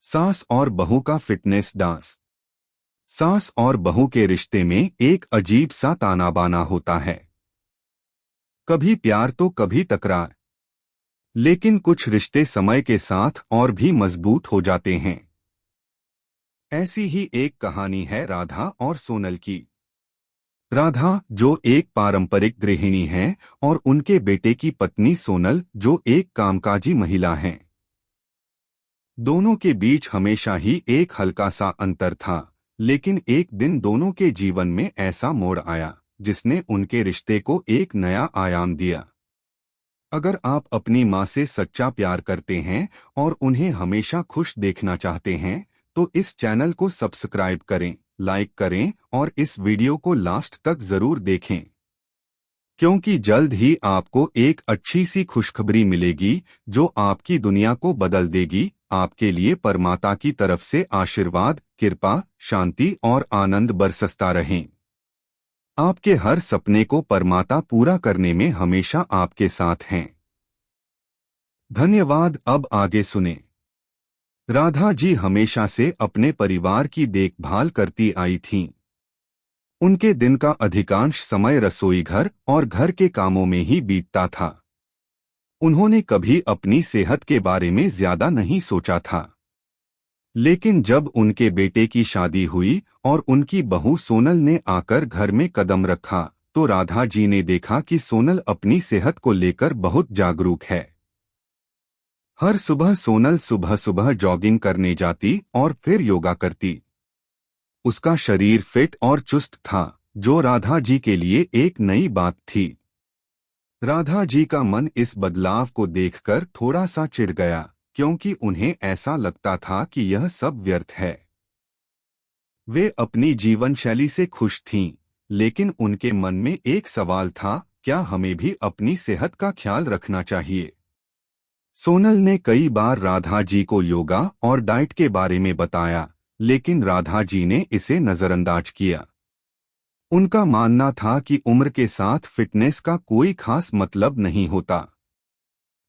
सास और बहू का फिटनेस डांस। सास और बहू के रिश्ते में एक अजीब सा ताना बाना होता है। कभी प्यार तो कभी तकरार, लेकिन कुछ रिश्ते समय के साथ और भी मजबूत हो जाते हैं। ऐसी ही एक कहानी है राधा और सोनल की। राधा, जो एक पारंपरिक गृहिणी है, और उनके बेटे की पत्नी सोनल, जो एक कामकाजी महिला हैं। दोनों के बीच हमेशा ही एक हल्का सा अंतर था, लेकिन एक दिन दोनों के जीवन में ऐसा मोड़ आया जिसने उनके रिश्ते को एक नया आयाम दिया। अगर आप अपनी माँ से सच्चा प्यार करते हैं और उन्हें हमेशा खुश देखना चाहते हैं, तो इस चैनल को सब्सक्राइब करें, लाइक करें और इस वीडियो को लास्ट तक जरूर देखें, क्योंकि जल्द ही आपको एक अच्छी सी खुशखबरी मिलेगी जो आपकी दुनिया को बदल देगी। आपके लिए परमात्मा की तरफ से आशीर्वाद, कृपा, शांति और आनंद बरसता रहें। आपके हर सपने को परमात्मा पूरा करने में हमेशा आपके साथ हैं। धन्यवाद। अब आगे सुने। राधा जी हमेशा से अपने परिवार की देखभाल करती आई थीं। उनके दिन का अधिकांश समय रसोई घर और घर के कामों में ही बीतता था। उन्होंने कभी अपनी सेहत के बारे में ज्यादा नहीं सोचा था। लेकिन जब उनके बेटे की शादी हुई और उनकी बहू सोनल ने आकर घर में कदम रखा, तो राधा जी ने देखा कि सोनल अपनी सेहत को लेकर बहुत जागरूक है। हर सुबह सोनल सुबह सुबह जॉगिंग करने जाती और फिर योगा करती। उसका शरीर फिट और चुस्त था, जो राधा जी के लिए एक नई बात थी। राधा जी का मन इस बदलाव को देखकर थोड़ा सा चिढ़ गया, क्योंकि उन्हें ऐसा लगता था कि यह सब व्यर्थ है। वे अपनी जीवन शैली से खुश थीं, लेकिन उनके मन में एक सवाल था, क्या हमें भी अपनी सेहत का ख्याल रखना चाहिए? सोनल ने कई बार राधा जी को योगा और डाइट के बारे में बताया, लेकिन राधा जी ने इसे नजरअंदाज किया। उनका मानना था कि उम्र के साथ फिटनेस का कोई खास मतलब नहीं होता।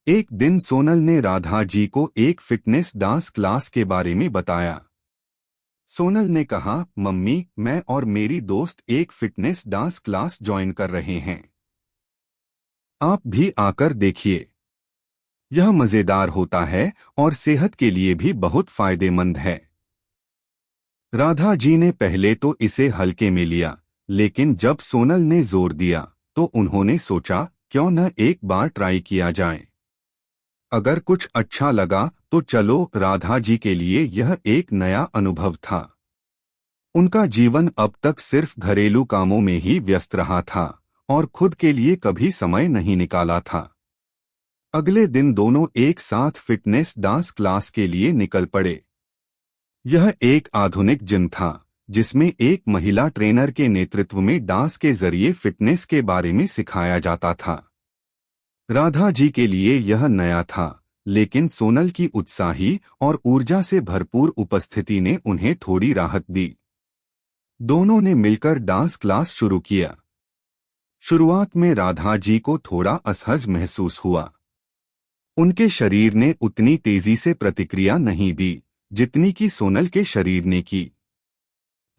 एक दिन सोनल ने राधा जी को एक फिटनेस डांस क्लास के बारे में बताया। सोनल ने कहा, मम्मी, मैं और मेरी दोस्त एक फिटनेस डांस क्लास ज्वाइन कर रहे हैं। आप भी आकर देखिए। यह मजेदार होता है और सेहत के लिए भी बहुत फायदेमंद है। राधा जी ने पहले तो इसे हल्के में लिया, लेकिन जब सोनल ने जोर दिया, तो उन्होंने सोचा, क्यों न एक बार ट्राई किया जाए। अगर कुछ अच्छा लगा तो चलो। राधा जी के लिए यह एक नया अनुभव था। उनका जीवन अब तक सिर्फ घरेलू कामों में ही व्यस्त रहा था और खुद के लिए कभी समय नहीं निकाला था। अगले दिन दोनों एक साथ फिटनेस डांस क्लास के लिए निकल पड़े। यह एक आधुनिक जिम था, जिसमें एक महिला ट्रेनर के नेतृत्व में डांस के जरिए फिटनेस के बारे में सिखाया जाता था। राधा जी के लिए यह नया था, लेकिन सोनल की उत्साही और ऊर्जा से भरपूर उपस्थिति ने उन्हें थोड़ी राहत दी। दोनों ने मिलकर डांस क्लास शुरू किया। शुरुआत में राधा जी को थोड़ा असहज महसूस हुआ। उनके शरीर ने उतनी तेजी से प्रतिक्रिया नहीं दी जितनी कि सोनल के शरीर ने की।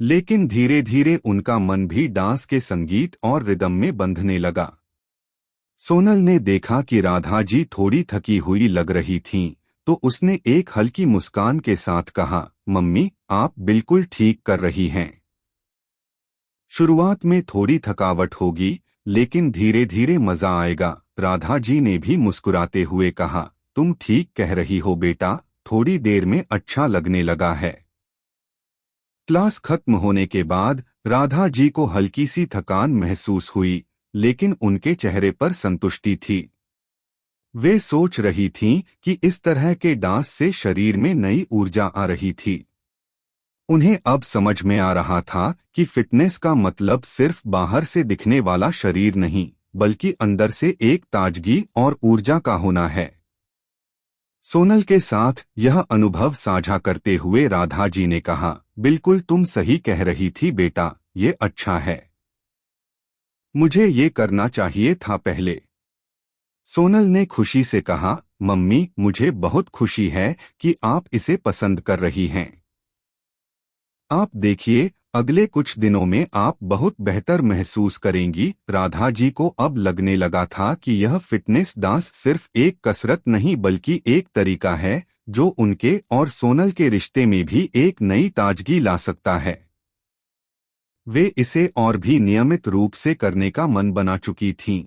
लेकिन धीरे धीरे उनका मन भी डांस के संगीत और रिदम में बंधने लगा। सोनल ने देखा कि राधा जी थोड़ी थकी हुई लग रही थीं, तो उसने एक हल्की मुस्कान के साथ कहा, मम्मी, आप बिल्कुल ठीक कर रही हैं। शुरुआत में थोड़ी थकावट होगी, लेकिन धीरे धीरे मजा आएगा। राधा जी ने भी मुस्कुराते हुए कहा, तुम ठीक कह रही हो बेटा, थोड़ी देर में अच्छा लगने लगा है। क्लास खत्म होने के बाद राधा जी को हल्की सी थकान महसूस हुई, लेकिन उनके चेहरे पर संतुष्टि थी। वे सोच रही थीं कि इस तरह के डांस से शरीर में नई ऊर्जा आ रही थी। उन्हें अब समझ में आ रहा था कि फिटनेस का मतलब सिर्फ बाहर से दिखने वाला शरीर नहीं, बल्कि अंदर से एक ताजगी और ऊर्जा का होना है। सोनल के साथ यह अनुभव साझा करते हुए राधा जी ने कहा, बिल्कुल तुम सही कह रही थी बेटा, ये अच्छा है। मुझे ये करना चाहिए था पहले। सोनल ने खुशी से कहा, मम्मी, मुझे बहुत खुशी है कि आप इसे पसंद कर रही हैं। आप देखिए, अगले कुछ दिनों में आप बहुत बेहतर महसूस करेंगी। राधा जी को अब लगने लगा था कि यह फिटनेस डांस सिर्फ एक कसरत नहीं बल्कि एक तरीका है जो उनके और सोनल के रिश्ते में भी एक नई ताजगी ला सकता है। वे इसे और भी नियमित रूप से करने का मन बना चुकी थीं।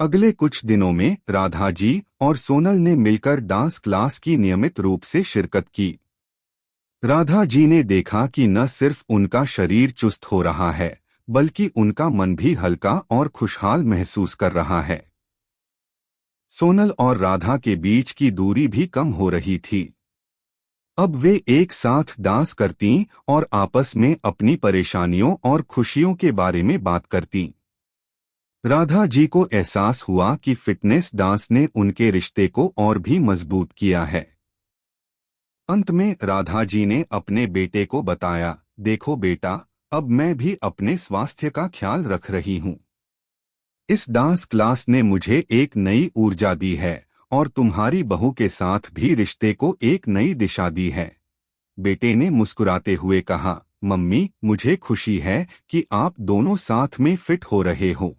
अगले कुछ दिनों में राधा जी और सोनल ने मिलकर डांस क्लास की नियमित रूप से शिरकत की। राधा जी ने देखा कि न सिर्फ उनका शरीर चुस्त हो रहा है बल्कि उनका मन भी हल्का और खुशहाल महसूस कर रहा है। सोनल और राधा के बीच की दूरी भी कम हो रही थी। अब वे एक साथ डांस करतीं और आपस में अपनी परेशानियों और खुशियों के बारे में बात करतीं। राधा जी को एहसास हुआ कि फिटनेस डांस ने उनके रिश्ते को और भी मजबूत किया है। अंत में राधा जी ने अपने बेटे को बताया, देखो बेटा, अब मैं भी अपने स्वास्थ्य का ख्याल रख रही हूँ। इस डांस क्लास ने मुझे एक नई ऊर्जा दी है और तुम्हारी बहू के साथ भी रिश्ते को एक नई दिशा दी है। बेटे ने मुस्कुराते हुए कहा, मम्मी, मुझे खुशी है कि आप दोनों साथ में फिट हो रहे हो।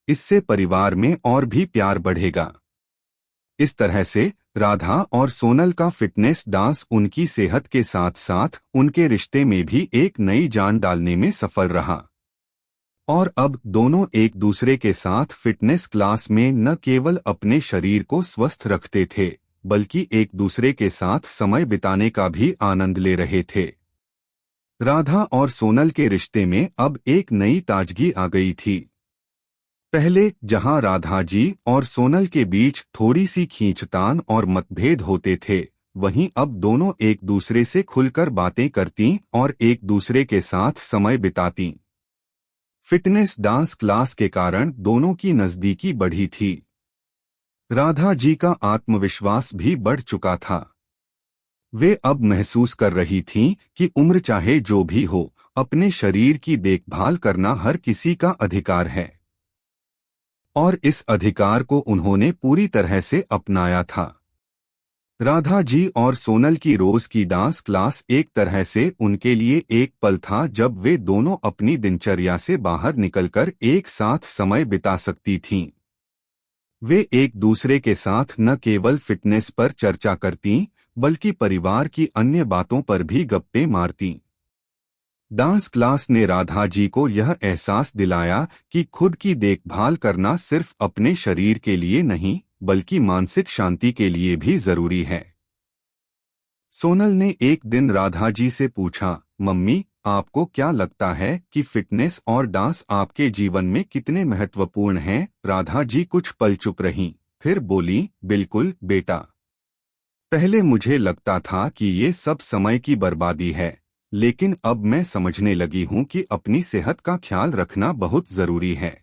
इससे परिवार में और भी प्यार बढ़ेगा। इस तरह से राधा और सोनल का फिटनेस डांस उनकी सेहत के साथ साथ उनके रिश्ते में भी एक नई जान डालने में सफल रहा। और अब दोनों एक दूसरे के साथ फिटनेस क्लास में न केवल अपने शरीर को स्वस्थ रखते थे बल्कि एक दूसरे के साथ समय बिताने का भी आनंद ले रहे थे। राधा और सोनल के रिश्ते में अब एक नई ताजगी आ गई थी। पहले जहां राधा जी और सोनल के बीच थोड़ी सी खींचतान और मतभेद होते थे, वहीं अब दोनों एक दूसरे से खुलकर बातें करतीं और एक दूसरे के साथ समय बितातीं। फिटनेस डांस क्लास के कारण दोनों की नजदीकी बढ़ी थी। राधा जी का आत्मविश्वास भी बढ़ चुका था। वे अब महसूस कर रही थीं कि उम्र चाहे जो भी हो, अपने शरीर की देखभाल करना हर किसी का अधिकार है। और इस अधिकार को उन्होंने पूरी तरह से अपनाया था। राधा जी और सोनल की रोज की डांस क्लास एक तरह से उनके लिए एक पल था जब वे दोनों अपनी दिनचर्या से बाहर निकलकर एक साथ समय बिता सकती थीं। वे एक दूसरे के साथ न केवल फिटनेस पर चर्चा करतीं बल्कि परिवार की अन्य बातों पर भी गप्पे मारतीं। डांस क्लास ने राधा जी को यह एहसास दिलाया कि खुद की देखभाल करना सिर्फ अपने शरीर के लिए नहीं बल्कि मानसिक शांति के लिए भी जरूरी है। सोनल ने एक दिन राधा जी से पूछा, मम्मी, आपको क्या लगता है कि फिटनेस और डांस आपके जीवन में कितने महत्वपूर्ण हैं? राधा जी कुछ पल चुप रहीं, फिर बोली, बिल्कुल बेटा। पहले मुझे लगता था कि ये सब समय की बर्बादी है, लेकिन अब मैं समझने लगी हूँ कि अपनी सेहत का ख्याल रखना बहुत जरूरी है।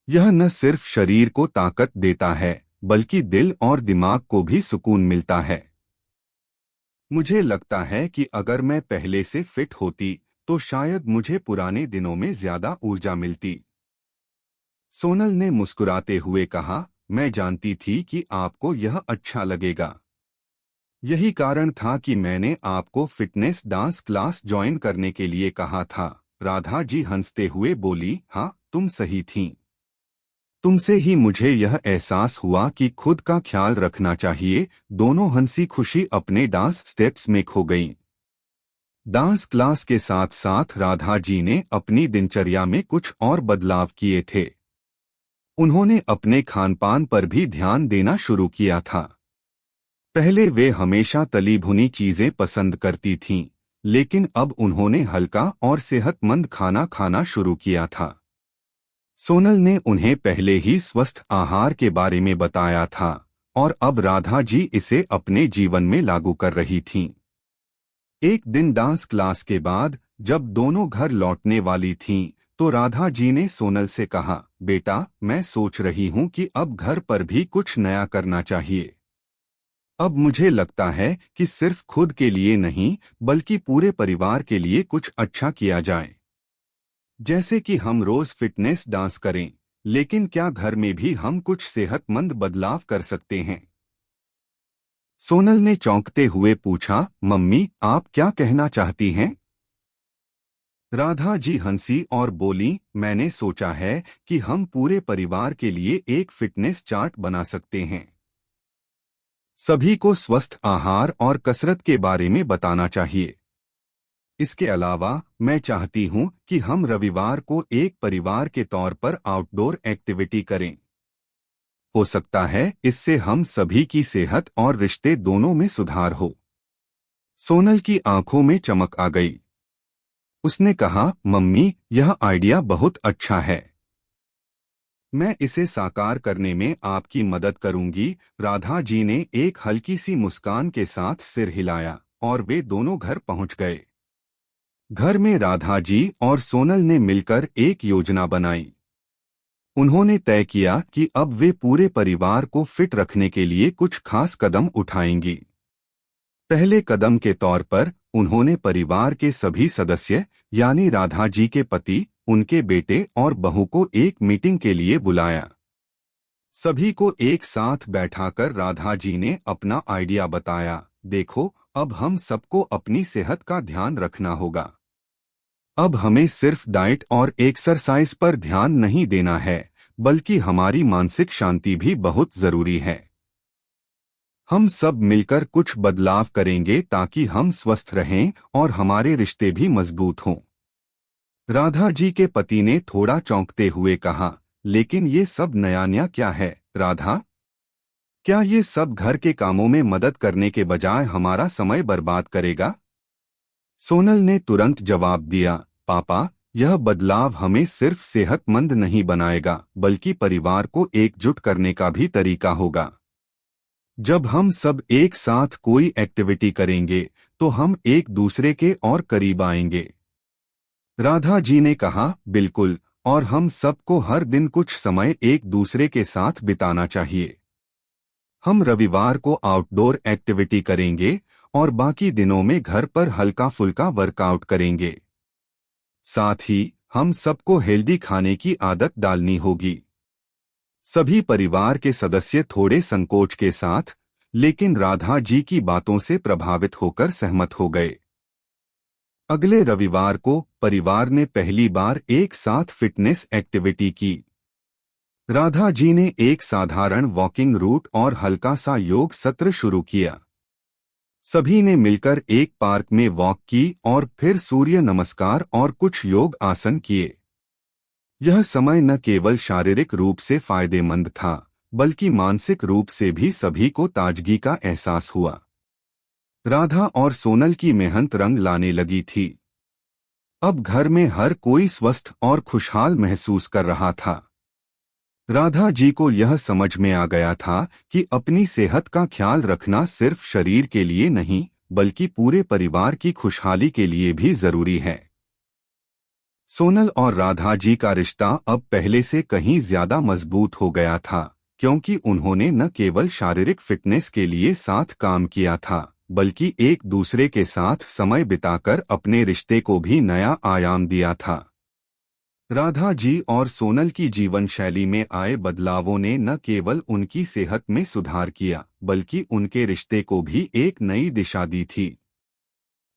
यह न सिर्फ शरीर को ताकत देता है बल्कि दिल और दिमाग को भी सुकून मिलता है। मुझे लगता है कि अगर मैं पहले से फिट होती तो शायद मुझे पुराने दिनों में ज्यादा ऊर्जा मिलती। सोनल ने मुस्कुराते हुए कहा, मैं जानती थी कि आपको यह अच्छा लगेगा। यही कारण था कि मैंने आपको फिटनेस डांस क्लास ज्वाइन करने के लिए कहा था। राधा जी हंसते हुए बोली, हाँ, तुम सही थीं। तुमसे ही मुझे यह एहसास हुआ कि खुद का ख्याल रखना चाहिए। दोनों हंसी खुशी अपने डांस स्टेप्स में खो गईं। डांस क्लास के साथ साथ राधा जी ने अपनी दिनचर्या में कुछ और बदलाव किए थे। उन्होंने अपने खानपान पर भी ध्यान देना शुरू किया था। पहले वे हमेशा तली भुनी चीजें पसंद करती थीं, लेकिन अब उन्होंने हल्का और सेहतमंद खाना खाना शुरू किया था। सोनल ने उन्हें पहले ही स्वस्थ आहार के बारे में बताया था और अब राधा जी इसे अपने जीवन में लागू कर रही थीं। एक दिन डांस क्लास के बाद जब दोनों घर लौटने वाली थीं, तो राधा जी ने सोनल से कहा, बेटा, मैं सोच रही हूँ कि अब घर पर भी कुछ नया करना चाहिए। अब मुझे लगता है कि सिर्फ खुद के लिए नहीं बल्कि पूरे परिवार के लिए कुछ अच्छा किया जाए। जैसे कि हम रोज फिटनेस डांस करें लेकिन क्या घर में भी हम कुछ सेहतमंद बदलाव कर सकते हैं? सोनल ने चौंकते हुए पूछा, मम्मी आप क्या कहना चाहती हैं? राधा जी हंसी और बोली, मैंने सोचा है कि हम पूरे परिवार के लिए एक फिटनेस चार्ट बना सकते हैं। सभी को स्वस्थ आहार और कसरत के बारे में बताना चाहिए। इसके अलावा मैं चाहती हूं कि हम रविवार को एक परिवार के तौर पर आउटडोर एक्टिविटी करें। हो सकता है इससे हम सभी की सेहत और रिश्ते दोनों में सुधार हो। सोनल की आंखों में चमक आ गई। उसने कहा, मम्मी यह आइडिया बहुत अच्छा है। मैं इसे साकार करने में आपकी मदद करूंगी। राधा जी ने एक हल्की सी मुस्कान के साथ सिर हिलाया और वे दोनों घर पहुंच गए। घर में राधा जी और सोनल ने मिलकर एक योजना बनाई। उन्होंने तय किया कि अब वे पूरे परिवार को फिट रखने के लिए कुछ खास कदम उठाएंगी। पहले कदम के तौर पर उन्होंने परिवार के सभी सदस्य यानी राधा जी के पति, उनके बेटे और बहू को एक मीटिंग के लिए बुलाया। सभी को एक साथ बैठाकर राधा जी ने अपना आइडिया बताया। देखो, अब हम सबको अपनी सेहत का ध्यान रखना होगा। अब हमें सिर्फ डाइट और एक्सरसाइज पर ध्यान नहीं देना है, बल्कि हमारी मानसिक शांति भी बहुत जरूरी है। हम सब मिलकर कुछ बदलाव करेंगे ताकि हम स्वस्थ रहें और हमारे रिश्ते भी मजबूत हों। राधा जी के पति ने थोड़ा चौंकते हुए कहा, लेकिन ये सब नया नया क्या है राधा? क्या ये सब घर के कामों में मदद करने के बजाय हमारा समय बर्बाद करेगा? सोनल ने तुरंत जवाब दिया, पापा यह बदलाव हमें सिर्फ सेहतमंद नहीं बनाएगा, बल्कि परिवार को एकजुट करने का भी तरीका होगा। जब हम सब एक साथ कोई एक्टिविटी करेंगे तो हम एक दूसरे के और करीब आएंगे। राधा जी ने कहा, बिल्कुल, और हम सबको हर दिन कुछ समय एक दूसरे के साथ बिताना चाहिए। हम रविवार को आउटडोर एक्टिविटी करेंगे और बाकी दिनों में घर पर हल्का फुल्का वर्कआउट करेंगे। साथ ही हम सबको हेल्दी खाने की आदत डालनी होगी। सभी परिवार के सदस्य थोड़े संकोच के साथ, लेकिन राधा जी की बातों से प्रभावित होकर सहमत हो गए। अगले रविवार को परिवार ने पहली बार एक साथ फिटनेस एक्टिविटी की। राधा जी ने एक साधारण वॉकिंग रूट और हल्का सा योग सत्र शुरू किया। सभी ने मिलकर एक पार्क में वॉक की और फिर सूर्य नमस्कार और कुछ योग आसन किए। यह समय न केवल शारीरिक रूप से फायदेमंद था, बल्कि मानसिक रूप से भी सभी को ताजगी का एहसास हुआ। राधा और सोनल की मेहनत रंग लाने लगी थी। अब घर में हर कोई स्वस्थ और खुशहाल महसूस कर रहा था। राधा जी को यह समझ में आ गया था कि अपनी सेहत का ख्याल रखना सिर्फ शरीर के लिए नहीं, बल्कि पूरे परिवार की खुशहाली के लिए भी जरूरी है। सोनल और राधा जी का रिश्ता अब पहले से कहीं ज्यादा मजबूत हो गया था, क्योंकि उन्होंने न केवल शारीरिक फिटनेस के लिए साथ काम किया था, बल्कि एक दूसरे के साथ समय बिताकर अपने रिश्ते को भी नया आयाम दिया था। राधा जी और सोनल की जीवन शैली में आए बदलावों ने न केवल उनकी सेहत में सुधार किया, बल्कि उनके रिश्ते को भी एक नई दिशा दी थी।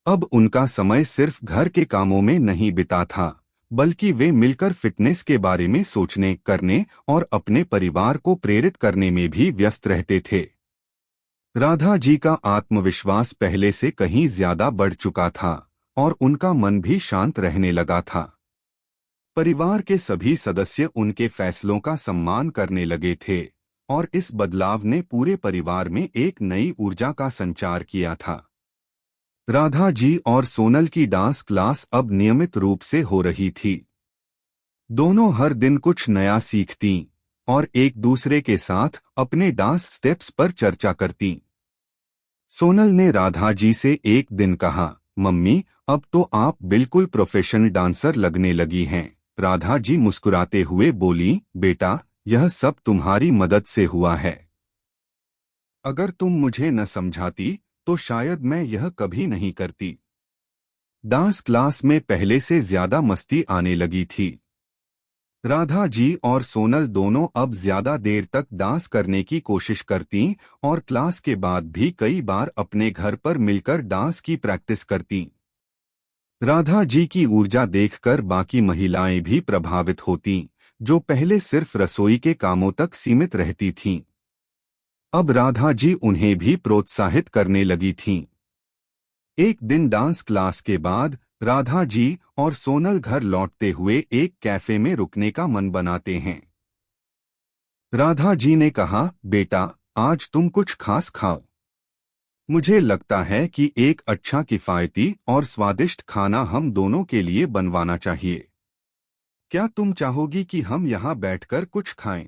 अब उनका समय सिर्फ घर के कामों में नहीं बिता था, बल्कि वे मिलकर फिटनेस के बारे में सोचने, करने और अपने परिवार को प्रेरित करने में भी व्यस्त रहते थे। राधा जी का आत्मविश्वास पहले से कहीं ज्यादा बढ़ चुका था और उनका मन भी शांत रहने लगा था। परिवार के सभी सदस्य उनके फैसलों का सम्मान करने लगे थे और इस बदलाव ने पूरे परिवार में एक नई ऊर्जा का संचार किया था। राधा जी और सोनल की डांस क्लास अब नियमित रूप से हो रही थी। दोनों हर दिन कुछ नया सीखती और एक दूसरे के साथ अपने डांस स्टेप्स पर चर्चा करती। सोनल ने राधा जी से एक दिन कहा, मम्मी अब तो आप बिल्कुल प्रोफेशनल डांसर लगने लगी हैं। राधा जी मुस्कुराते हुए बोली, बेटा यह सब तुम्हारी मदद से हुआ है। अगर तुम मुझे न समझाती तो शायद मैं यह कभी नहीं करती। डांस क्लास में पहले से ज्यादा मस्ती आने लगी थी। राधा जी और सोनल दोनों अब ज्यादा देर तक डांस करने की कोशिश करती और क्लास के बाद भी कई बार अपने घर पर मिलकर डांस की प्रैक्टिस करती। राधा जी की ऊर्जा देखकर बाकी महिलाएं भी प्रभावित होतीं, जो पहले सिर्फ रसोई के कामों तक सीमित रहती थीं। अब राधा जी उन्हें भी प्रोत्साहित करने लगी थीं। एक दिन डांस क्लास के बाद राधा जी और सोनल घर लौटते हुए एक कैफे में रुकने का मन बनाते हैं। राधा जी ने कहा, बेटा, आज तुम कुछ खास खाओ। मुझे लगता है कि एक अच्छा किफायती और स्वादिष्ट खाना हम दोनों के लिए बनवाना चाहिए। क्या तुम चाहोगी कि हम यहाँ बैठकर कुछ खाएं?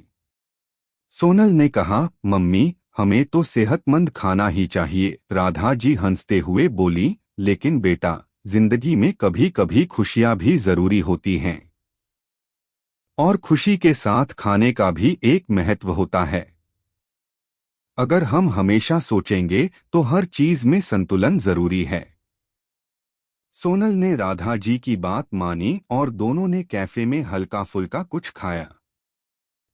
सोनल ने कहा, मम्मी, हमें तो सेहतमंद खाना ही चाहिए। राधा जी हंसते हुए बोली, लेकिन बेटा, जिंदगी में कभी कभी खुशियां भी जरूरी होती हैं। और खुशी के साथ खाने का भी एक महत्व होता है। अगर हम हमेशा सोचेंगे तो हर चीज में संतुलन जरूरी है। सोनल ने राधा जी की बात मानी और दोनों ने कैफे में हल्का फुल्का कुछ खाया।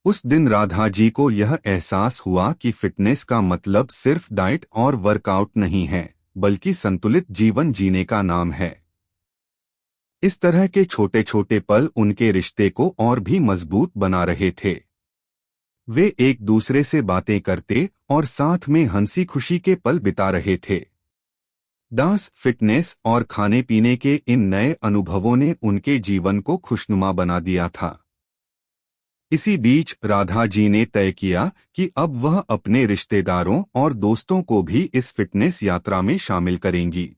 उस दिन राधा जी को यह एहसास हुआ कि फिटनेस का मतलब सिर्फ डाइट और वर्कआउट नहीं है, बल्कि संतुलित जीवन जीने का नाम है। इस तरह के छोटे छोटे पल उनके रिश्ते को और भी मजबूत बना रहे थे। वे एक दूसरे से बातें करते और साथ में हंसी खुशी के पल बिता रहे थे। डांस, फिटनेस और खाने पीने के इन नए अनुभवों ने उनके जीवन को खुशनुमा बना दिया था। इसी बीच राधा जी ने तय किया कि अब वह अपने रिश्तेदारों और दोस्तों को भी इस फिटनेस यात्रा में शामिल करेंगी।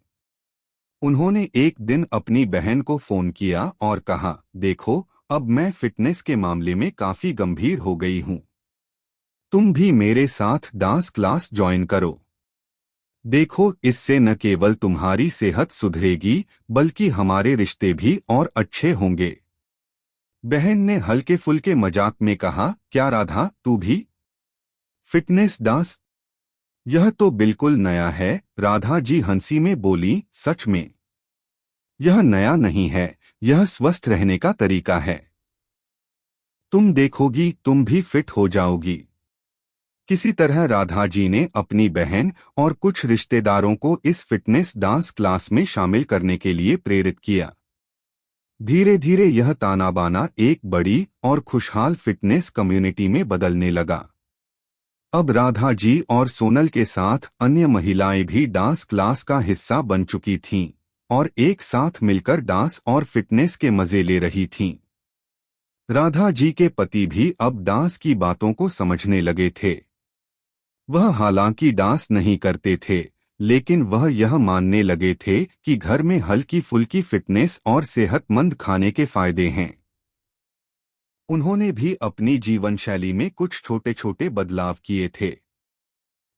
उन्होंने एक दिन अपनी बहन को फोन किया और कहा, देखो, अब मैं फिटनेस के मामले में काफी गंभीर हो गई हूँ। तुम भी मेरे साथ डांस क्लास ज्वाइन करो। देखो, इससे न केवल तुम्हारी सेहत सुधरेगी, बल्कि हमारे रिश्ते भी और अच्छे होंगे। बहन ने हल्के फुल्के मजाक में कहा, क्या राधा, तू भी फिटनेस डांस? यह तो बिल्कुल नया है। राधा जी हंसी में बोली, सच में? यह नया नहीं है, यह स्वस्थ रहने का तरीका है। तुम देखोगी, तुम भी फिट हो जाओगी। किसी तरह राधा जी ने अपनी बहन और कुछ रिश्तेदारों को इस फिटनेस डांस क्लास में शामिल करने के लिए प्रेरित किया। धीरे धीरे यह ताना बाना एक बड़ी और खुशहाल फिटनेस कम्युनिटी में बदलने लगा। अब राधा जी और सोनल के साथ अन्य महिलाएं भी डांस क्लास का हिस्सा बन चुकी थीं और एक साथ मिलकर डांस और फिटनेस के मजे ले रही थीं। राधा जी के पति भी अब डांस की बातों को समझने लगे थे। वह हालांकि डांस नहीं करते थे, लेकिन वह यह मानने लगे थे कि घर में हल्की फुल्की फिटनेस और सेहतमंद खाने के फायदे हैं। उन्होंने भी अपनी जीवन शैली में कुछ छोटे छोटे बदलाव किए थे।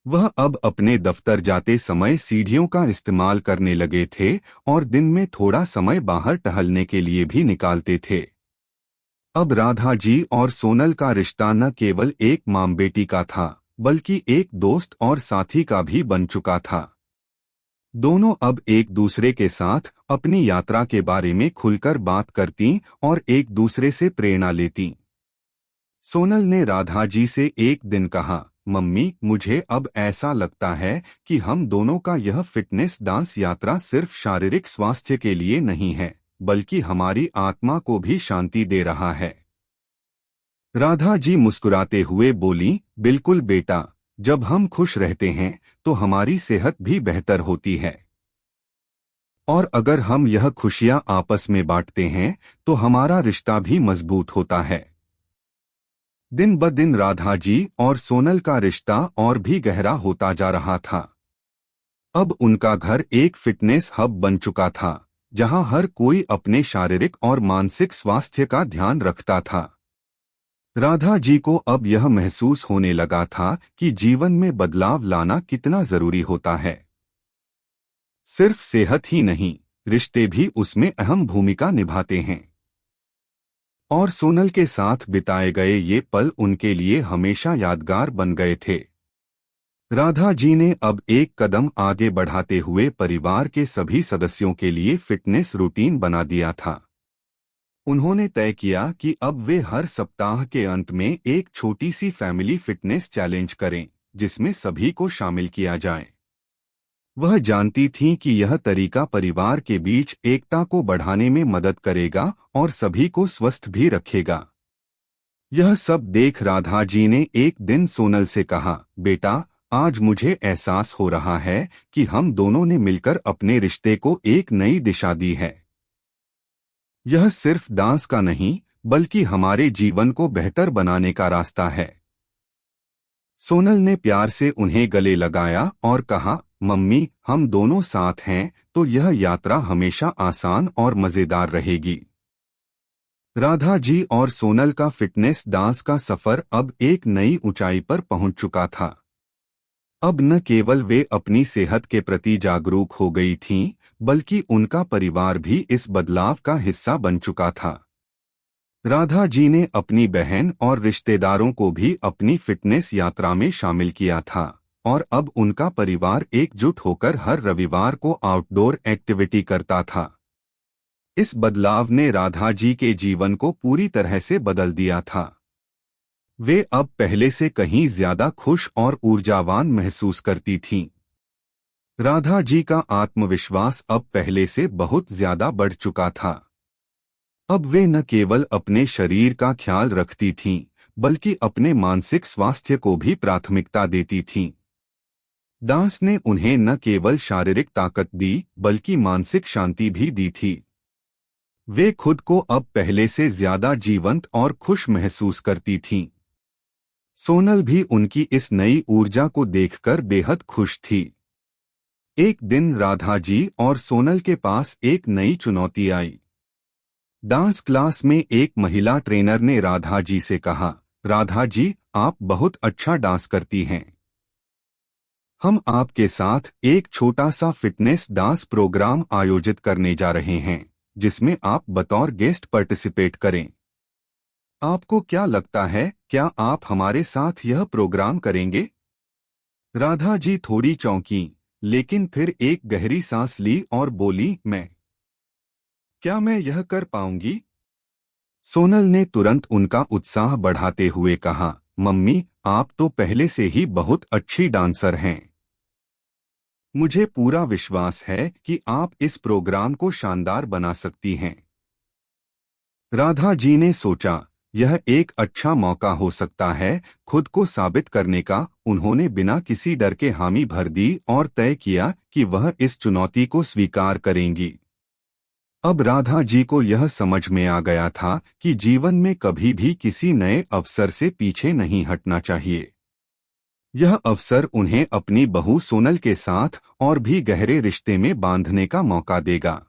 वह अब अपने दफ्तर जाते समय सीढ़ियों का इस्तेमाल करने लगे थे और दिन में थोड़ा समय बाहर टहलने के लिए भी निकालते थे। अब राधा जी और सोनल का रिश्ता न केवल एक माँ बेटी का था, बल्कि एक दोस्त और साथी का भी बन चुका था। दोनों अब एक दूसरे के साथ अपनी यात्रा के बारे में खुलकर बात करती और एक दूसरे से प्रेरणा लेती। सोनल ने राधा जी से एक दिन कहा, मम्मी, मुझे अब ऐसा लगता है कि हम दोनों का यह फिटनेस डांस यात्रा सिर्फ शारीरिक स्वास्थ्य के लिए नहीं है, बल्कि हमारी आत्मा को भी शांति दे रहा है। राधा जी मुस्कुराते हुए बोली, बिल्कुल बेटा, जब हम खुश रहते हैं तो हमारी सेहत भी बेहतर होती है। और अगर हम यह खुशियां आपस में बांटते हैं तो हमारा रिश्ता भी मजबूत होता है। दिन ब दिन राधा जी और सोनल का रिश्ता और भी गहरा होता जा रहा था। अब उनका घर एक फिटनेस हब बन चुका था, जहां हर कोई अपने शारीरिक और मानसिक स्वास्थ्य का ध्यान रखता था। राधा जी को अब यह महसूस होने लगा था कि जीवन में बदलाव लाना कितना जरूरी होता है। सिर्फ सेहत ही नहीं, रिश्ते भी उसमें अहम भूमिका निभाते हैं। और सोनल के साथ बिताए गए ये पल उनके लिए हमेशा यादगार बन गए थे। राधा जी ने अब एक कदम आगे बढ़ाते हुए परिवार के सभी सदस्यों के लिए फिटनेस रूटीन बना दिया था। उन्होंने तय किया कि अब वे हर सप्ताह के अंत में एक छोटी सी फैमिली फिटनेस चैलेंज करें, जिसमें सभी को शामिल किया जाए। वह जानती थीं कि यह तरीका परिवार के बीच एकता को बढ़ाने में मदद करेगा और सभी को स्वस्थ भी रखेगा। यह सब देख राधा जी ने एक दिन सोनल से कहा, बेटा, आज मुझे एहसास हो रहा है कि हम दोनों ने मिलकर अपने रिश्ते को एक नई दिशा दी है। यह सिर्फ डांस का नहीं, बल्कि हमारे जीवन को बेहतर बनाने का रास्ता है। सोनल ने प्यार से उन्हें गले लगाया और कहा, मम्मी, हम दोनों साथ हैं तो यह यात्रा हमेशा आसान और मजेदार रहेगी। राधा जी और सोनल का फिटनेस डांस का सफर अब एक नई ऊंचाई पर पहुंच चुका था। अब न केवल वे अपनी सेहत के प्रति जागरूक हो गई थीं, बल्कि उनका परिवार भी इस बदलाव का हिस्सा बन चुका था। राधा जी ने अपनी बहन और रिश्तेदारों को भी अपनी फिटनेस यात्रा में शामिल किया था और अब उनका परिवार एकजुट होकर हर रविवार को आउटडोर एक्टिविटी करता था। इस बदलाव ने राधा जी के जीवन को पूरी तरह से बदल दिया था। वे अब पहले से कहीं ज्यादा खुश और ऊर्जावान महसूस करती थीं। राधा जी का आत्मविश्वास अब पहले से बहुत ज्यादा बढ़ चुका था। अब वे न केवल अपने शरीर का ख्याल रखती थीं, बल्कि अपने मानसिक स्वास्थ्य को भी प्राथमिकता देती थीं। डांस ने उन्हें न केवल शारीरिक ताकत दी, बल्कि मानसिक शांति भी दी थी। वे खुद को अब पहले से ज्यादा जीवंत और खुश महसूस करती थीं। सोनल भी उनकी इस नई ऊर्जा को देखकर बेहद खुश थी। एक दिन राधा जी और सोनल के पास एक नई चुनौती आई। डांस क्लास में एक महिला ट्रेनर ने राधा जी से कहा, राधा जी, आप बहुत अच्छा डांस करती हैं। हम आपके साथ एक छोटा सा फिटनेस डांस प्रोग्राम आयोजित करने जा रहे हैं, जिसमें आप बतौर गेस्ट पार्टिसिपेट करें। आपको क्या लगता है, क्या आप हमारे साथ यह प्रोग्राम करेंगे? राधा जी थोड़ी चौंकी, लेकिन फिर एक गहरी सांस ली और बोली, क्या मैं यह कर पाऊंगी? सोनल ने तुरंत उनका उत्साह बढ़ाते हुए कहा, मम्मी, आप तो पहले से ही बहुत अच्छी डांसर हैं। मुझे पूरा विश्वास है कि आप इस प्रोग्राम को शानदार बना सकती हैं। राधा जी ने सोचा, यह एक अच्छा मौका हो सकता है खुद को साबित करने का। उन्होंने बिना किसी डर के हामी भर दी और तय किया कि वह इस चुनौती को स्वीकार करेंगी। अब राधा जी को यह समझ में आ गया था कि जीवन में कभी भी किसी नए अवसर से पीछे नहीं हटना चाहिए। यह अवसर उन्हें अपनी बहू सोनल के साथ और भी गहरे रिश्ते में बांधने का मौका देगा।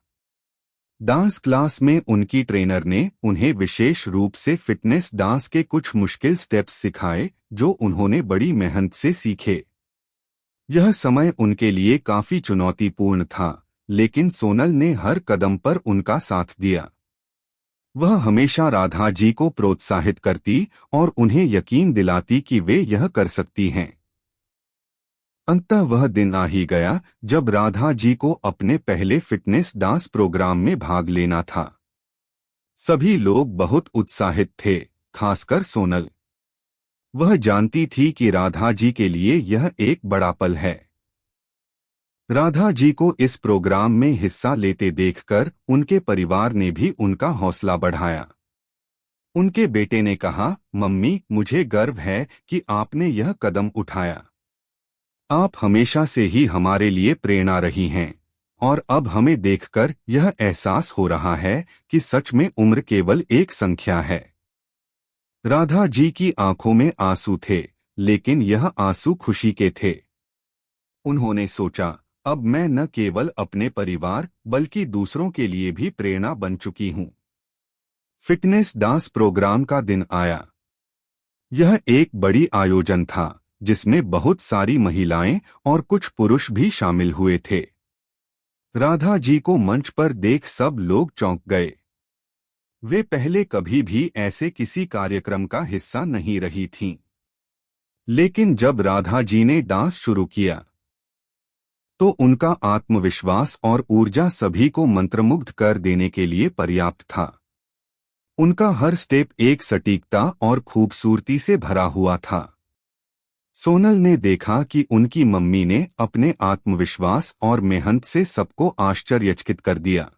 डांस क्लास में उनकी ट्रेनर ने उन्हें विशेष रूप से फिटनेस डांस के कुछ मुश्किल स्टेप्स सिखाए, जो उन्होंने बड़ी मेहनत से सीखे। यह समय उनके लिए काफी चुनौतीपूर्ण था, लेकिन सोनल ने हर कदम पर उनका साथ दिया। वह हमेशा राधा जी को प्रोत्साहित करती और उन्हें यकीन दिलाती कि वे यह कर सकती हैं। अंततः वह दिन आ ही गया जब राधा जी को अपने पहले फिटनेस डांस प्रोग्राम में भाग लेना था। सभी लोग बहुत उत्साहित थे, खासकर सोनल। वह जानती थी कि राधा जी के लिए यह एक बड़ा पल है। राधा जी को इस प्रोग्राम में हिस्सा लेते देखकर उनके परिवार ने भी उनका हौसला बढ़ाया। उनके बेटे ने कहा, मम्मी, मुझे गर्व है कि आपने यह कदम उठाया। आप हमेशा से ही हमारे लिए प्रेरणा रही हैं और अब हमें देखकर यह एहसास हो रहा है कि सच में उम्र केवल एक संख्या है। राधा जी की आंखों में आंसू थे, लेकिन यह आंसू खुशी के थे। उन्होंने सोचा, अब मैं न केवल अपने परिवार बल्कि दूसरों के लिए भी प्रेरणा बन चुकी हूं। फिटनेस डांस प्रोग्राम का दिन आया। यह एक बड़ी आयोजन था, जिसमें बहुत सारी महिलाएं और कुछ पुरुष भी शामिल हुए थे। राधा जी को मंच पर देख सब लोग चौंक गए। वे पहले कभी भी ऐसे किसी कार्यक्रम का हिस्सा नहीं रही थीं। लेकिन जब राधा जी ने डांस शुरू किया, तो उनका आत्मविश्वास और ऊर्जा सभी को मंत्रमुग्ध कर देने के लिए पर्याप्त था। उनका हर स्टेप एक सटीकता और खूबसूरती से भरा हुआ था। सोनल ने देखा कि उनकी मम्मी ने अपने आत्मविश्वास और मेहनत से सबको आश्चर्यचकित कर दिया।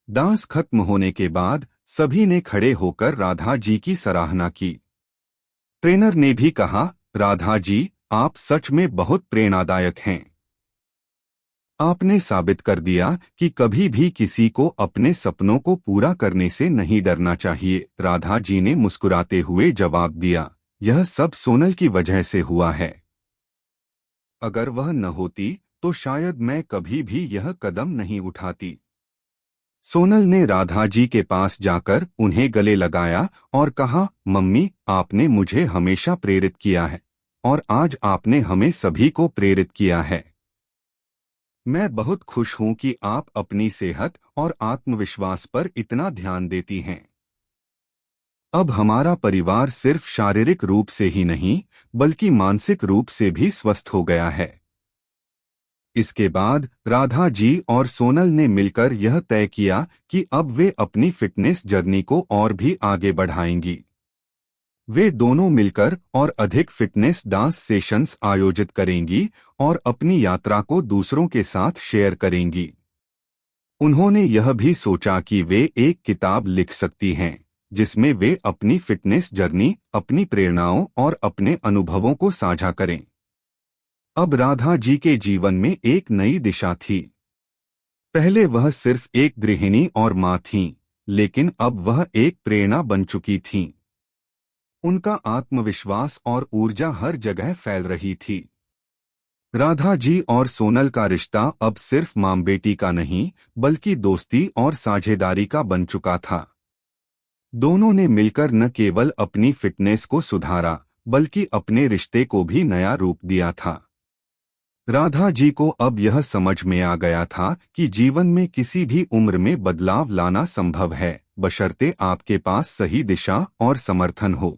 डांस खत्म होने के बाद सभी ने खड़े होकर राधा जी की सराहना की। ट्रेनर ने भी कहा, राधा जी, आप सच में बहुत प्रेरणादायक हैं। आपने साबित कर दिया कि कभी भी किसी को अपने सपनों को पूरा करने से नहीं डरना चाहिए। राधा जी ने मुस्कुराते हुए जवाब दिया, यह सब सोनल की वजह से हुआ है। अगर वह न होती तो शायद मैं कभी भी यह कदम नहीं उठाती। सोनल ने राधा जी के पास जाकर उन्हें गले लगाया और कहा, मम्मी, आपने मुझे हमेशा प्रेरित किया है और आज आपने हमें सभी को प्रेरित किया है। मैं बहुत खुश हूं कि आप अपनी सेहत और आत्मविश्वास पर इतना ध्यान देती हैं। अब हमारा परिवार सिर्फ शारीरिक रूप से ही नहीं बल्कि मानसिक रूप से भी स्वस्थ हो गया है। इसके बाद राधा जी और सोनल ने मिलकर यह तय किया कि अब वे अपनी फिटनेस जर्नी को और भी आगे बढ़ाएंगी। वे दोनों मिलकर और अधिक फिटनेस डांस सेशंस आयोजित करेंगी और अपनी यात्रा को दूसरों के साथ शेयर करेंगी। उन्होंने यह भी सोचा कि वे एक किताब लिख सकती हैं जिसमें वे अपनी फिटनेस जर्नी, अपनी प्रेरणाओं और अपने अनुभवों को साझा करें। अब राधा जी के जीवन में एक नई दिशा थी। पहले वह सिर्फ एक गृहिणी और मां थीं, लेकिन अब वह एक प्रेरणा बन चुकी थीं। उनका आत्मविश्वास और ऊर्जा हर जगह फैल रही थी। राधा जी और सोनल का रिश्ता अब सिर्फ मां बेटी का नहीं बल्कि दोस्ती और साझेदारी का बन चुका था। दोनों ने मिलकर न केवल अपनी फिटनेस को सुधारा बल्कि अपने रिश्ते को भी नया रूप दिया था। राधा जी को अब यह समझ में आ गया था कि जीवन में किसी भी उम्र में बदलाव लाना संभव है, बशर्ते आपके पास सही दिशा और समर्थन हो।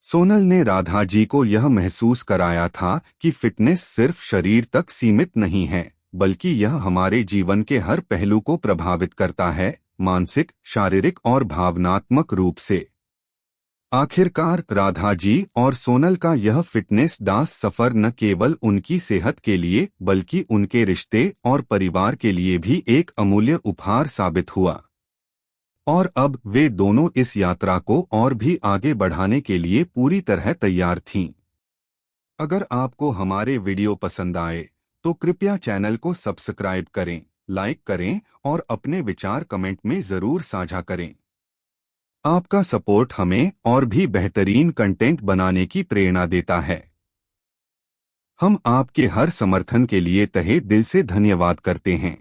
सोनल ने राधा जी को यह महसूस कराया था कि फिटनेस सिर्फ शरीर तक सीमित नहीं है, बल्कि यह हमारे जीवन के हर पहलू को प्रभावित करता है, मानसिक, शारीरिक और भावनात्मक रूप से। आखिरकार राधा जी और सोनल का यह फिटनेस डांस सफर न केवल उनकी सेहत के लिए बल्कि उनके रिश्ते और परिवार के लिए भी एक अमूल्य उपहार साबित हुआ। और अब वे दोनों इस यात्रा को और भी आगे बढ़ाने के लिए पूरी तरह तैयार थीं। अगर आपको हमारे वीडियो पसंद आए तो कृपया चैनल को सब्सक्राइब करें, लाइक करें और अपने विचार कमेंट में जरूर साझा करें। आपका सपोर्ट हमें और भी बेहतरीन कंटेंट बनाने की प्रेरणा देता है। हम आपके हर समर्थन के लिए तहे दिल से धन्यवाद करते हैं।